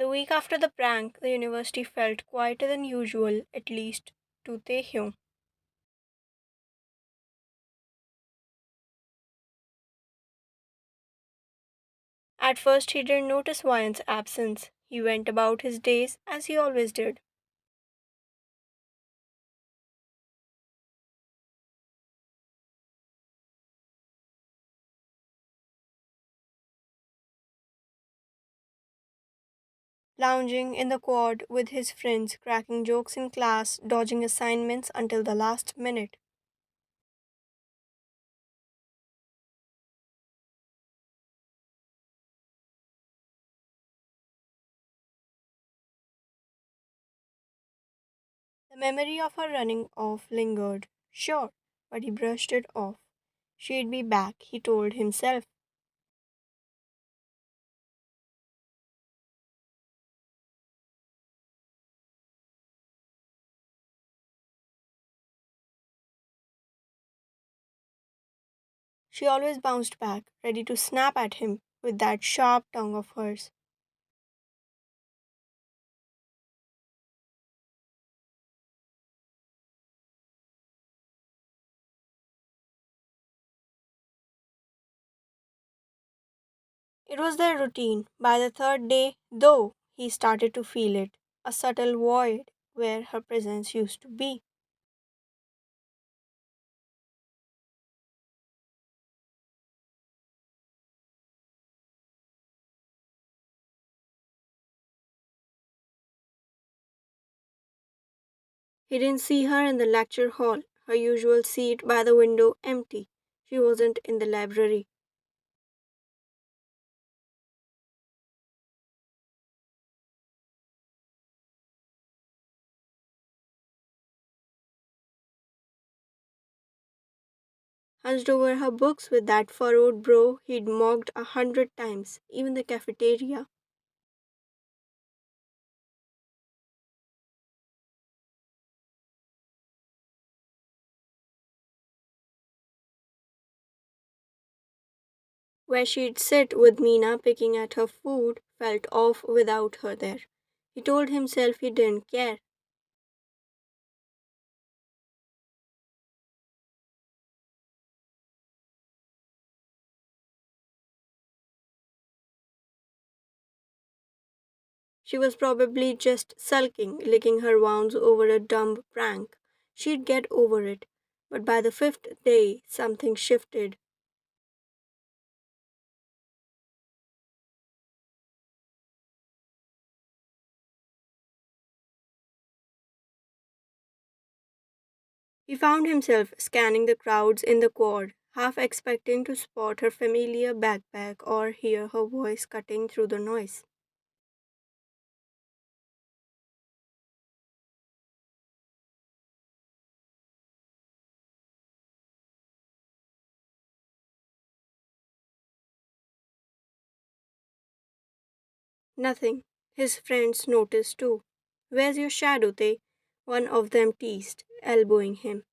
The week after the prank, the university felt quieter than usual, at least to Taehyung. At first, he didn't notice Wyan's absence. He went about his days as he always did. Lounging in the quad with his friends, cracking jokes in class, dodging assignments until the last minute. The memory of her running off lingered. Sure, but he brushed it off. She'd be back, he told himself. She always bounced back, ready to snap at him with that sharp tongue of hers. It was their routine. By the third day, though, he started to feel it, a subtle void where her presence used to be. He didn't see her in the lecture hall, her usual seat by the window empty. She wasn't in the library. Hunched over her books with that furrowed brow he'd mocked 100 times, even the cafeteria. Where she'd sit with Mina picking at her food felt off without her there. He told himself he didn't care. She was probably just sulking, licking her wounds over a dumb prank. She'd get over it. But by the fifth day, something shifted. He found himself scanning the crowds in the quad, half expecting to spot her familiar backpack or hear her voice cutting through the noise. Nothing. His friends noticed too. Where's your shadow, Tay? One of them teased, elbowing him.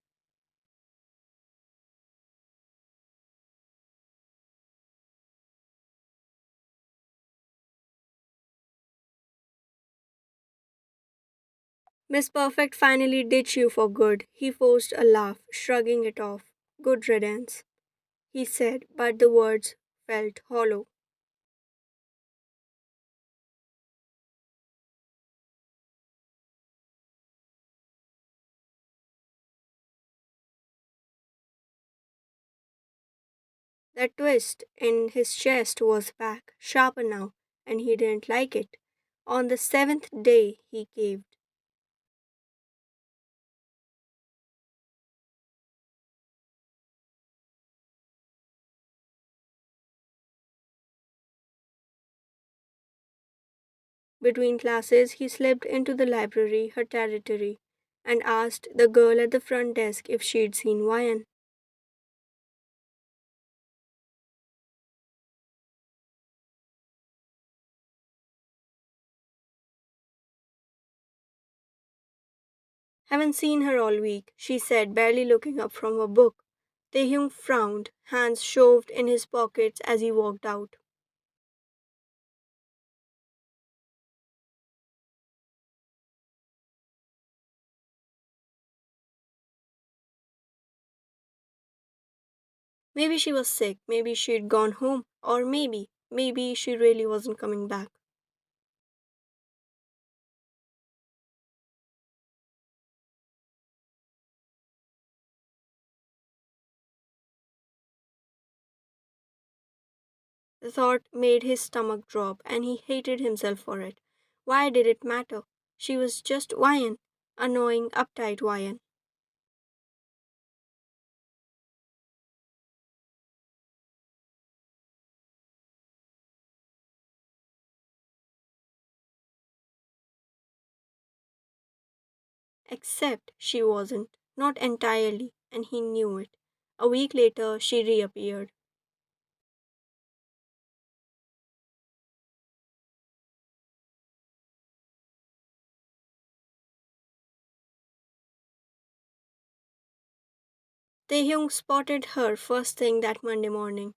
Miss Perfect finally ditched you for good. He forced a laugh, shrugging it off. Good riddance, he said, but the words felt hollow. That twist in his chest was back, sharper now, and he didn't like it. On the seventh day, he caved. Between classes, he slipped into the library, her territory, and asked the girl at the front desk if she'd seen Ryan. Haven't seen her all week, she said, barely looking up from her book. Taehyung frowned, hands shoved in his pockets as he walked out. Maybe she was sick, maybe she'd gone home, or maybe she really wasn't coming back. The thought made his stomach drop, and he hated himself for it. Why did it matter? She was just Ryan, annoying, uptight Ryan. Except she wasn't, not entirely, and he knew it. A week later, she reappeared. Taehyung spotted her first thing that Monday morning,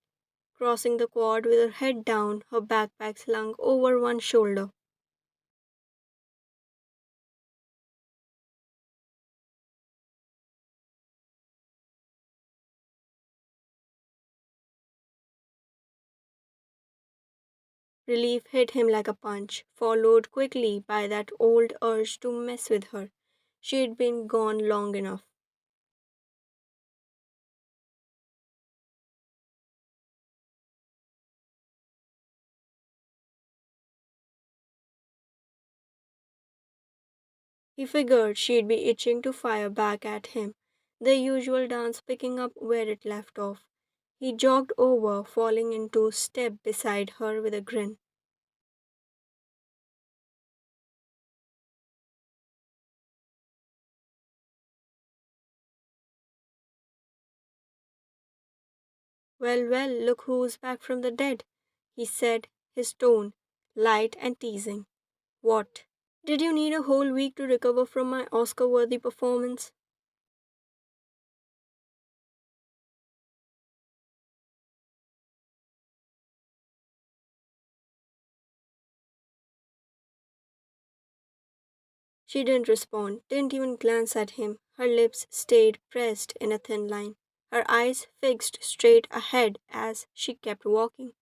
crossing the quad with her head down, her backpack slung over one shoulder. Relief hit him like a punch, followed quickly by that old urge to mess with her. She'd been gone long enough. He figured she'd be itching to fire back at him, the usual dance picking up where it left off. He jogged over, falling into step beside her with a grin. Well, well, look who's back from the dead, he said, his tone light and teasing. What? Did you need a whole week to recover from my Oscar worthy performance? She didn't respond, didn't even glance at him. Her lips stayed pressed in a thin line, her eyes fixed straight ahead as she kept walking.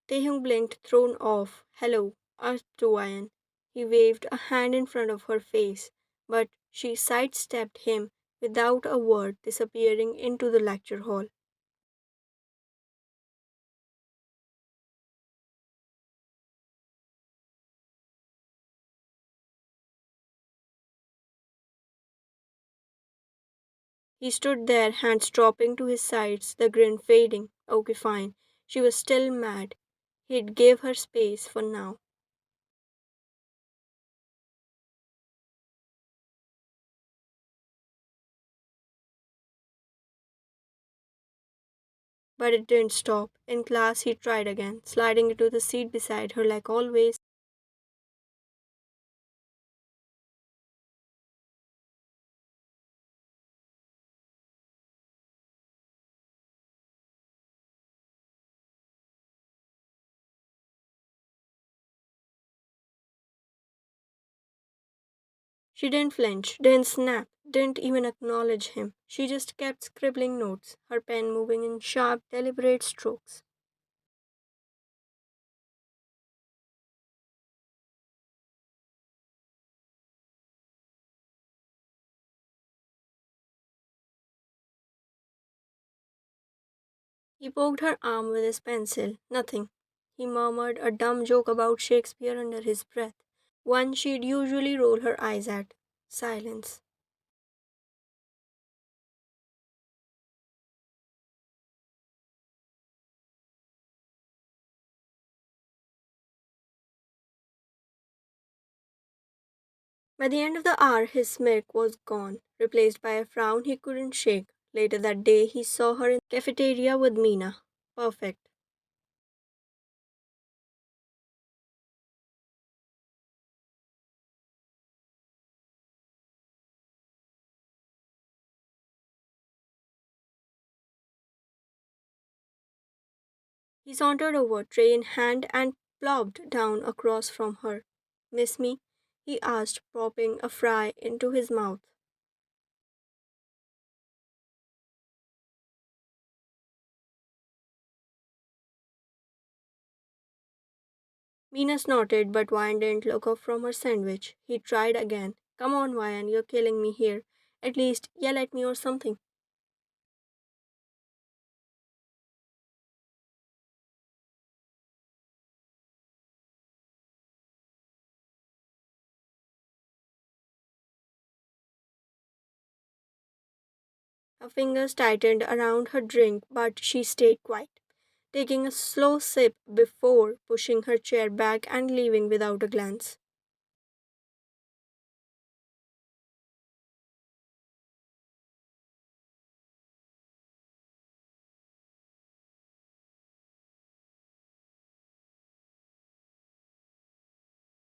Taehyung blinked, thrown off. Hello, asked Tuayan. He waved a hand in front of her face, but she sidestepped him without a word, disappearing into the lecture hall. He stood there, hands dropping to his sides, the grin fading. Okay, fine. She was still mad. He'd gave her space for now. But it didn't stop. In class, he tried again, sliding into the seat beside her like always. She didn't flinch, didn't snap, didn't even acknowledge him. She just kept scribbling notes, her pen moving in sharp, deliberate strokes. He poked her arm with his pencil. Nothing. He murmured a dumb joke about Shakespeare under his breath, one she'd usually roll her eyes at. Silence. By the end of the hour, his smirk was gone, replaced by a frown he couldn't shake. Later that day, he saw her in the cafeteria with Mina. Perfect. He sauntered over, tray in hand, and plopped down across from her. Miss me? He asked, popping a fry into his mouth. Mina snorted, but Wyan didn't look up from her sandwich. He tried again. Come on, Wyan, you're killing me here. At least yell at me or something. Her fingers tightened around her drink, but she stayed quiet, taking a slow sip before pushing her chair back and leaving without a glance.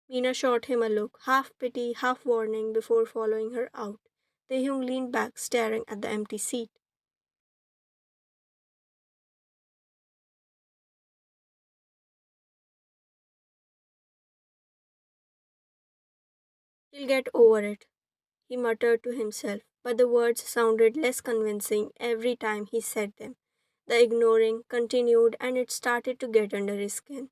Mina shot him a look, half pity, half warning, before following her out. Taehyung leaned back, staring at the empty seat. He'll get over it, he muttered to himself, but the words sounded less convincing every time he said them. The ignoring continued, and it started to get under his skin.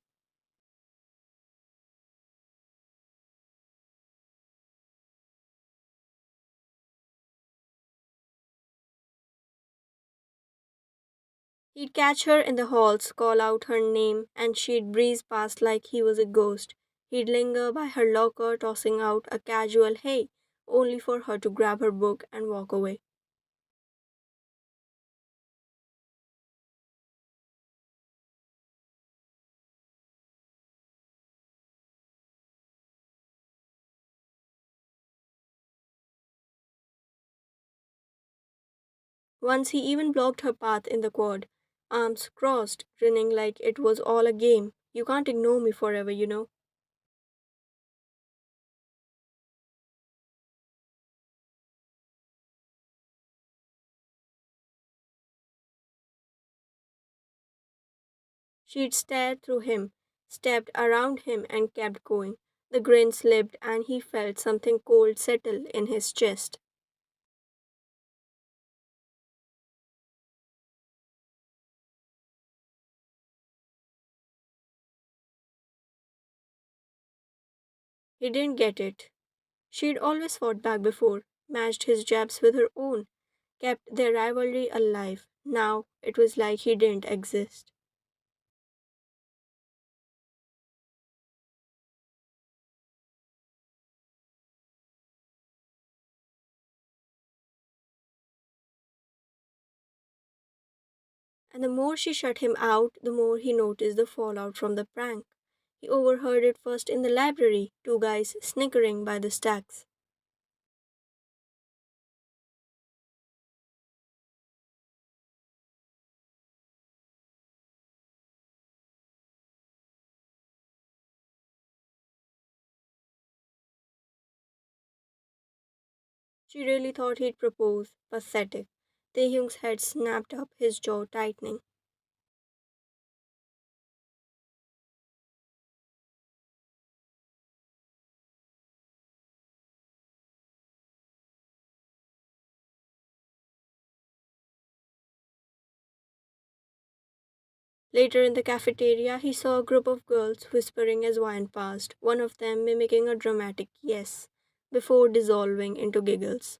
He'd catch her in the halls, call out her name, and she'd breeze past like he was a ghost. He'd linger by her locker, tossing out a casual hey, only for her to grab her book and walk away. Once he even blocked her path in the quad, arms crossed, grinning like it was all a game. You can't ignore me forever, you know. She'd stared through him, stepped around him, and kept going. The grin slipped, and he felt something cold settle in his chest. He didn't get it. She'd always fought back before, matched his jabs with her own, kept their rivalry alive. Now it was like he didn't exist. And the more she shut him out, the more he noticed the fallout from the prank. He overheard it first in the library, two guys snickering by the stacks. She really thought he'd propose. Pathetic. Taehyung's head snapped up, his jaw tightening. Later in the cafeteria, he saw a group of girls whispering as wine passed, one of them mimicking a dramatic yes, before dissolving into giggles.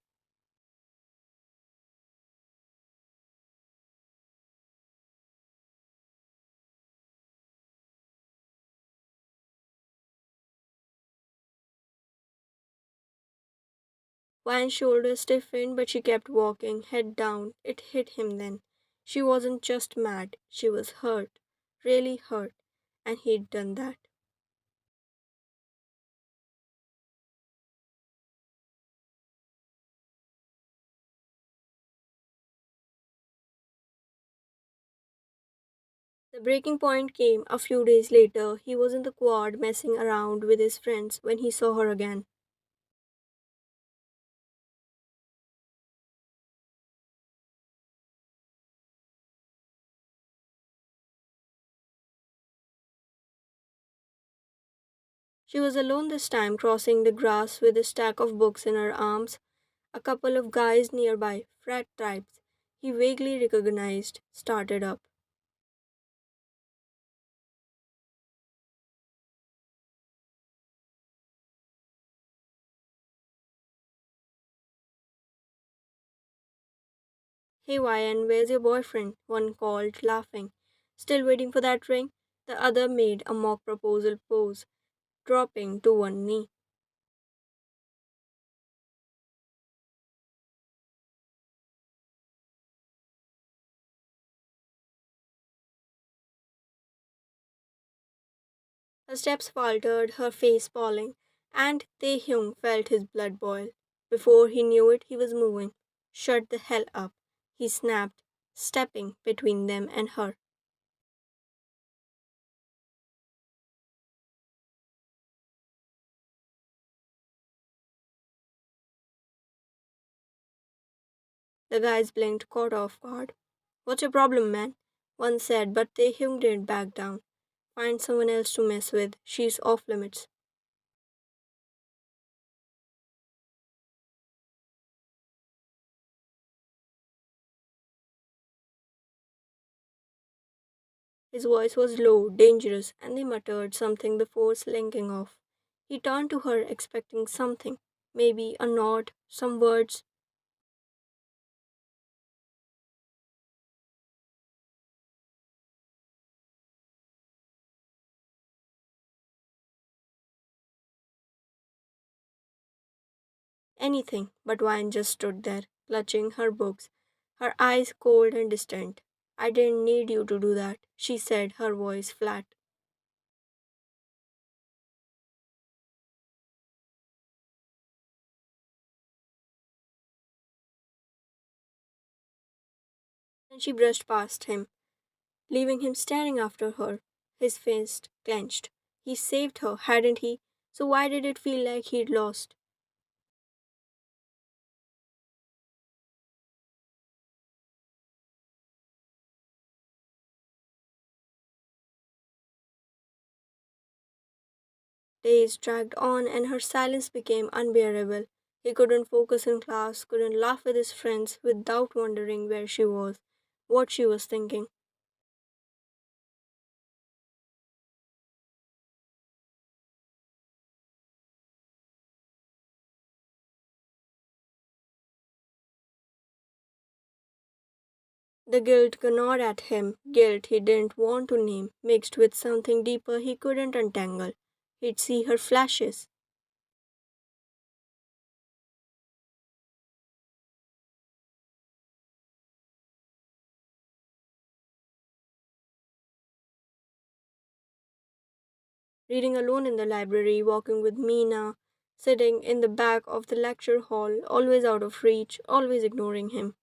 Wine's shoulders stiffened, but she kept walking, head down. It hit him then. She wasn't just mad, she was hurt, really hurt, and he'd done that. The breaking point came a few days later. He was in the quad messing around with his friends when he saw her again. She was alone this time, crossing the grass with a stack of books in her arms. A couple of guys nearby, frat types he vaguely recognized, started up. Hey Ryan, where's your boyfriend? One called, laughing. Still waiting for that ring? The other made a mock proposal pose, dropping to one knee. Her steps faltered, her face falling, and Taehyung felt his blood boil. Before he knew it, he was moving. Shut the hell up, he snapped, stepping between them and her. The guys blinked, caught off guard. What's your problem, man? One said, but Taehyung didn't back down. Find someone else to mess with. She's off limits. His voice was low, dangerous, and they muttered something before slinking off. He turned to her, expecting something. Maybe a nod, some words. Anything, but Vine just stood there, clutching her books, her eyes cold and distant. I didn't need you to do that, she said, her voice flat. And she brushed past him, leaving him staring after her, his fist clenched. He saved her, hadn't he? So why did it feel like he'd lost? Days dragged on and her silence became unbearable. He couldn't focus in class, couldn't laugh with his friends without wondering where she was, what she was thinking. The guilt gnawed at him, guilt he didn't want to name, mixed with something deeper he couldn't untangle. He'd see her flashes. Reading alone in the library, walking with Mina, sitting in the back of the lecture hall, always out of reach, always ignoring him.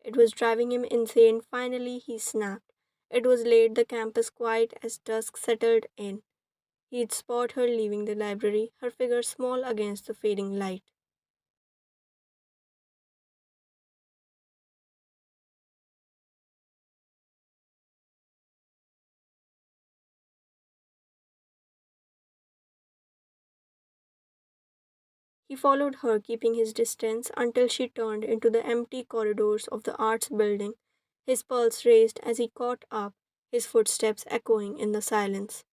It was driving him insane. Finally, he snapped. It was late, the campus quiet as dusk settled in. He'd spot her leaving the library, her figure small against the fading light. He followed her, keeping his distance, until she turned into the empty corridors of the arts building. His pulse raced as he caught up, his footsteps echoing in the silence.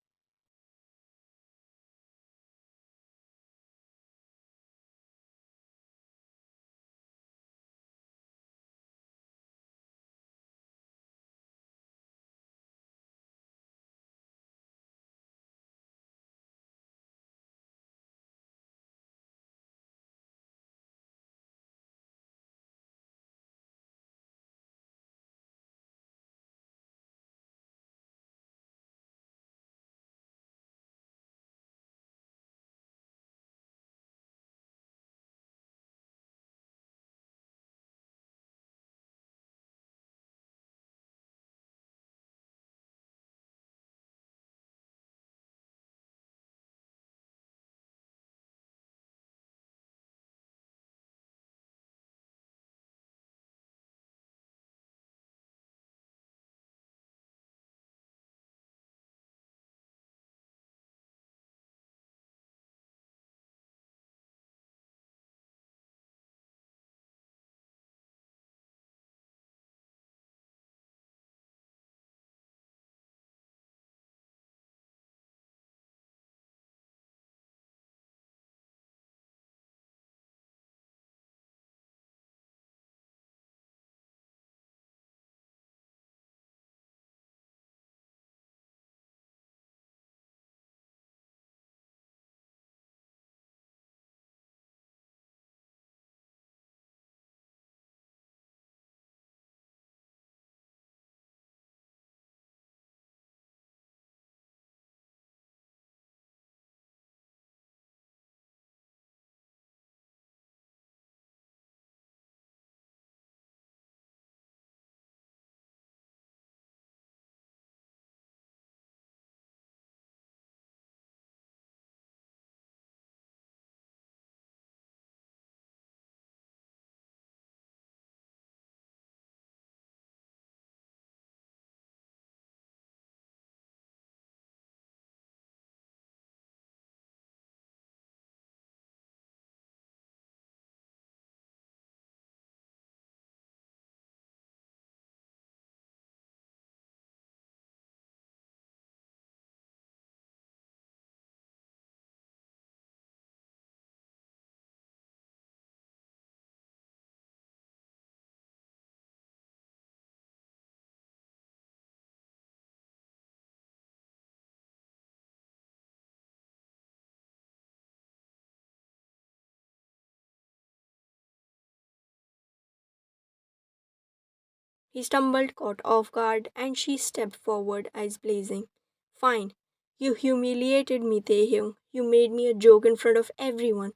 He stumbled, caught off guard, and she stepped forward, eyes blazing. Fine. You humiliated me, Taehyung. You made me a joke in front of everyone.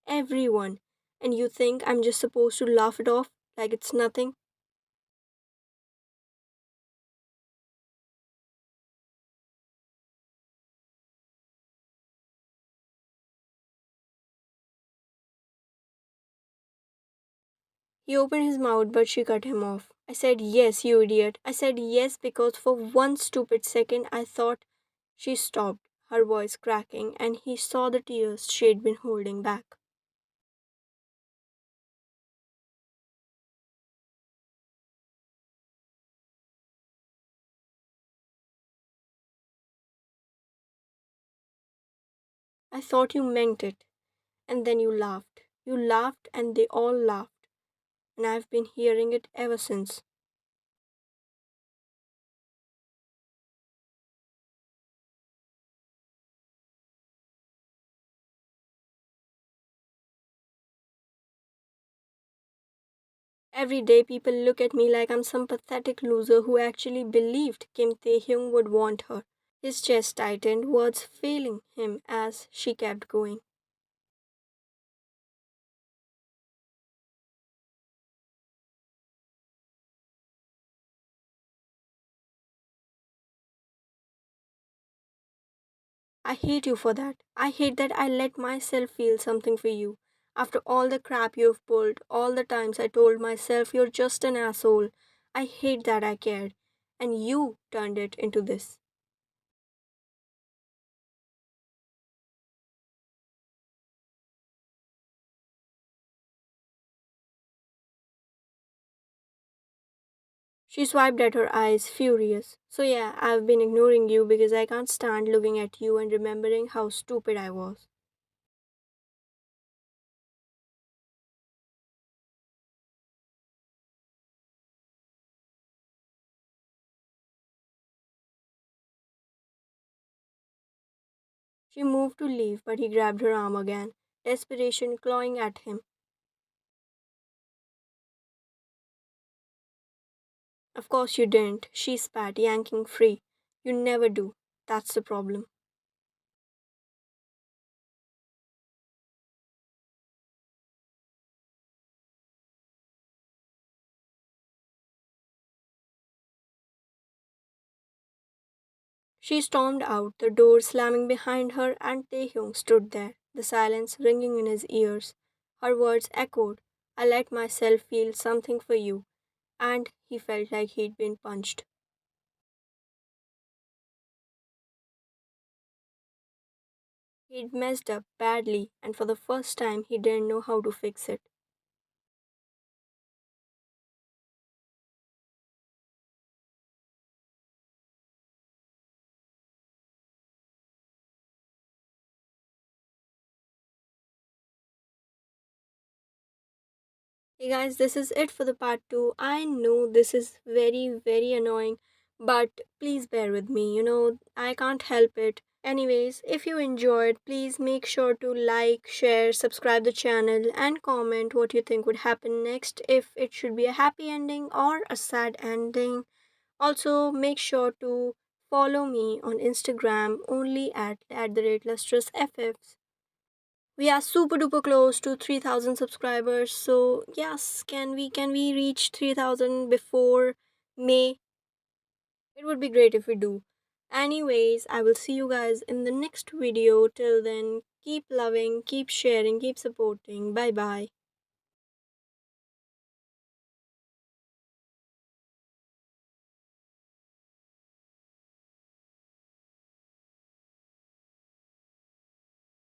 Everyone. And you think I'm just supposed to laugh it off like it's nothing? He opened his mouth, but she cut him off. I said, yes, you idiot. I said, yes, because for one stupid second I thought. She stopped, her voice cracking, and he saw the tears she'd been holding back. I thought you meant it. And then you laughed. You laughed, and they all laughed. And I've been hearing it ever since. Every day, people look at me like I'm some pathetic loser who actually believed Kim Tae Hyung would want her. His chest tightened, words failing him as she kept going. I hate you for that. I hate that I let myself feel something for you. After all the crap you've pulled, all the times I told myself you're just an asshole, I hate that I cared. And you turned it into this. She swiped at her eyes, furious. So, yeah, I've been ignoring you because I can't stand looking at you and remembering how stupid I was. She moved to leave, but he grabbed her arm again, desperation clawing at him. Of course you didn't, she spat, yanking free. You never do. That's the problem. She stormed out, the door slamming behind her, and Taehyung stood there, the silence ringing in his ears. Her words echoed, I let myself feel something for you, and he felt like he'd been punched. He'd messed up badly, and for the first time, he didn't know how to fix it. Hey guys, this is it for the part 2. I know this is very annoying, but please bear with me. I can't help it. Anyways, if you enjoyed, please make sure to like, share, subscribe the channel and comment what you think would happen next, if it should be a happy ending or a sad ending. Also, make sure to follow me on Instagram only at the rate lustrous we are super duper close to 3,000 subscribers. So yes, can we reach 3,000 before May? It would be great if we do. Anyways, I will see you guys in the next video. Till then, keep loving, keep sharing, keep supporting. Bye bye.